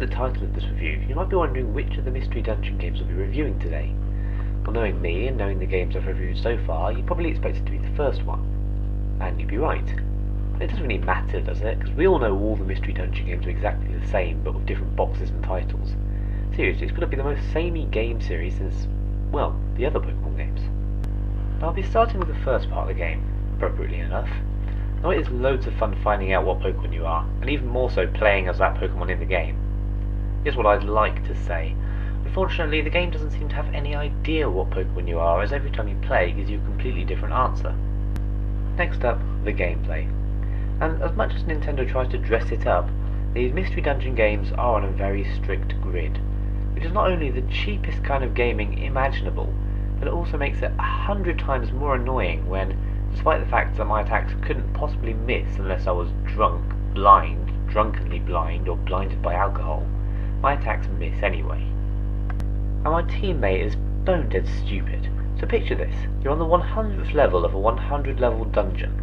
the title of this review, you might be wondering which of the Mystery Dungeon games we'll be reviewing today. Well, knowing me and knowing the games I've reviewed so far, you probably expect it to be the first one. And you'd be right. It doesn't really matter, does it? Because we all know all the Mystery Dungeon games are exactly the same, but with different boxes and titles. Seriously, it's going to be the most samey game series since, well, the other Pokemon games. Now, I'll be starting with the first part of the game, appropriately enough. Now, it is loads of fun finding out what Pokemon you are, and even more so playing as that Pokemon in the game. Here's what I'd like to say. Unfortunately, the game doesn't seem to have any idea what Pokemon you are, as every time you play it gives you a completely different answer. Next up, the gameplay. And as much as Nintendo tries to dress it up, these Mystery Dungeon games are on a very strict grid, which is not only the cheapest kind of gaming imaginable, but it also makes it 100 times more annoying when, despite the fact that my attacks couldn't possibly miss unless I was drunkenly blind, or blinded by alcohol, my attacks miss anyway. And my teammate is bone dead stupid. So picture this, you're on the 100th level of a 100 level dungeon.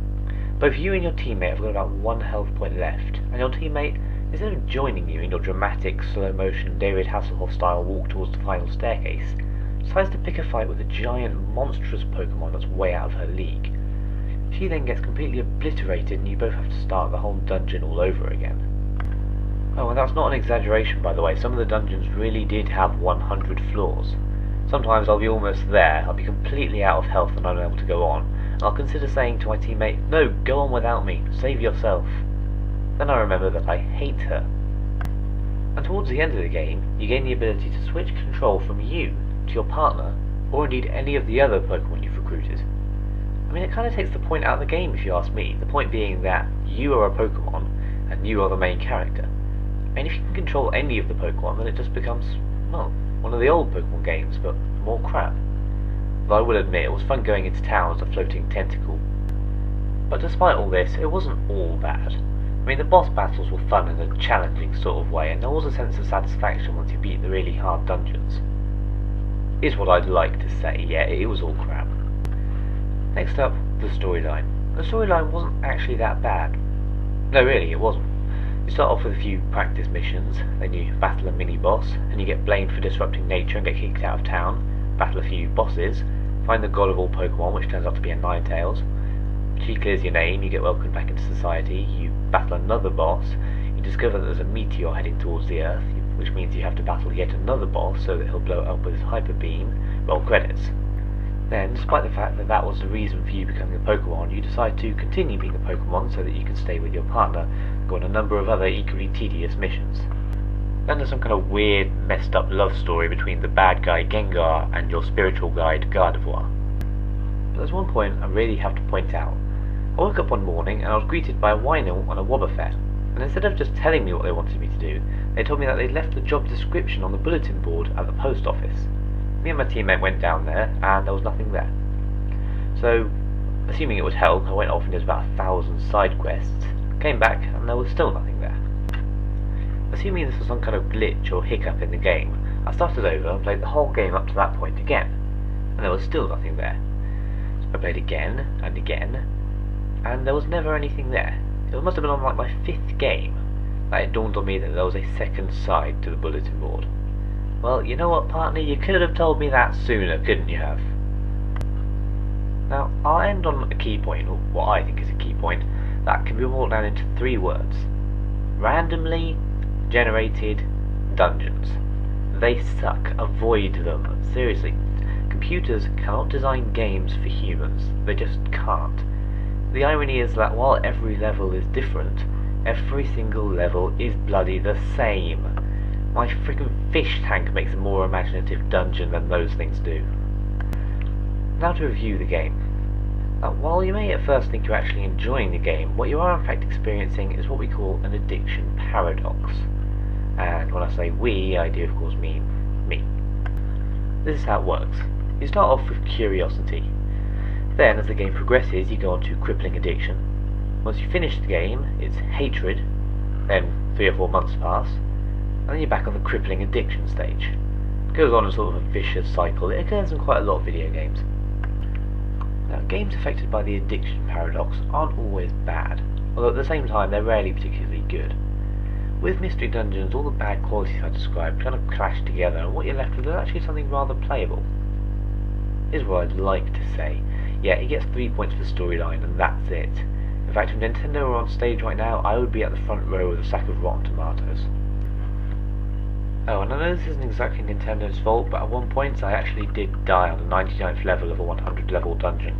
Both you and your teammate have got about 1 health point left, and your teammate, instead of joining you in your dramatic, slow motion David Hasselhoff style walk towards the final staircase, decides to pick a fight with a giant, monstrous Pokemon that's way out of her league. She then gets completely obliterated and you both have to start the whole dungeon all over again. Oh, and that's not an exaggeration, by the way. Some of the dungeons really did have 100 floors. Sometimes I'll be almost there, I'll be completely out of health and unable to go on, and I'll consider saying to my teammate, "No, go on without me, save yourself." Then I remember that I hate her. And towards the end of the game, you gain the ability to switch control from you to your partner, or indeed any of the other Pokemon you've recruited. I mean, it kind of takes the point out of the game if you ask me, the point being that you are a Pokemon, and you are the main character. And if you can control any of the Pokemon, then it just becomes, well, one of the old Pokemon games, but more crap. Though I will admit, it was fun going into town as a floating tentacle. But despite all this, it wasn't all bad. I mean, the boss battles were fun in a challenging sort of way, and there was a sense of satisfaction once you beat the really hard dungeons. Here's what I'd like to say, yeah, it was all crap. Next up, the storyline. The storyline wasn't actually that bad. No, really, it wasn't. You start off with a few practice missions, then you battle a mini-boss, and you get blamed for disrupting nature and get kicked out of town, battle a few bosses, find the god of all Pokemon, which turns out to be a Ninetales. She clears your name, you get welcomed back into society, you battle another boss, you discover that there's a meteor heading towards the Earth, which means you have to battle yet another boss so that he'll blow it up with his hyper beam. Roll credits. Then, despite the fact that that was the reason for you becoming a Pokemon, you decide to continue being a Pokemon so that you can stay with your partner, go on a number of other equally tedious missions. Then there's some kind of weird, messed up love story between the bad guy Gengar and your spiritual guide Gardevoir. But there's one point I really have to point out. I woke up one morning and I was greeted by a Whinel and a Wobbuffet, and instead of just telling me what they wanted me to do, they told me that they'd left the job description on the bulletin board at the post office. Me and my teammate went down there, and there was nothing there. So, assuming it would help, I went off and did about 1,000 side quests, came back, and there was still nothing there. Assuming this was some kind of glitch or hiccup in the game, I started over and played the whole game up to that point again, and there was still nothing there. So I played again, and there was never anything there. It must have been on like my 5th game that it dawned on me that there was a second side to the bulletin board. Well, you know what, partner, you could have told me that sooner, couldn't you have? Now, I'll end on a key point, or what I think is a key point, that can be boiled down into 3 words. Randomly generated dungeons. They suck. Avoid them. Seriously. Computers cannot design games for humans. They just can't. The irony is that while every level is different, every single level is bloody the same. My freaking fish tank makes a more imaginative dungeon than those things do. Now to review the game. While you may at first think you're actually enjoying the game, what you are in fact experiencing is what we call an addiction paradox. And when I say we, I do of course mean me. This is how it works. You start off with curiosity. Then, as the game progresses, you go on to crippling addiction. Once you finish the game, it's hatred. Then 3 or 4 months pass, and then you're back on the crippling addiction stage. It goes on in sort of a vicious cycle. It occurs in quite a lot of video games. Now, games affected by the addiction paradox aren't always bad, although at the same time they're rarely particularly good. With Mystery Dungeons, all the bad qualities I described kind of clash together, and what you're left with is actually something rather playable. Here's what I'd like to say. Yeah, it gets 3 points for the storyline, and that's it. In fact, if Nintendo were on stage right now, I would be at the front row with a sack of Rotten Tomatoes. Oh, and I know this isn't exactly Nintendo's fault, but at one point I actually did die on the 99th level of a 100 level dungeon.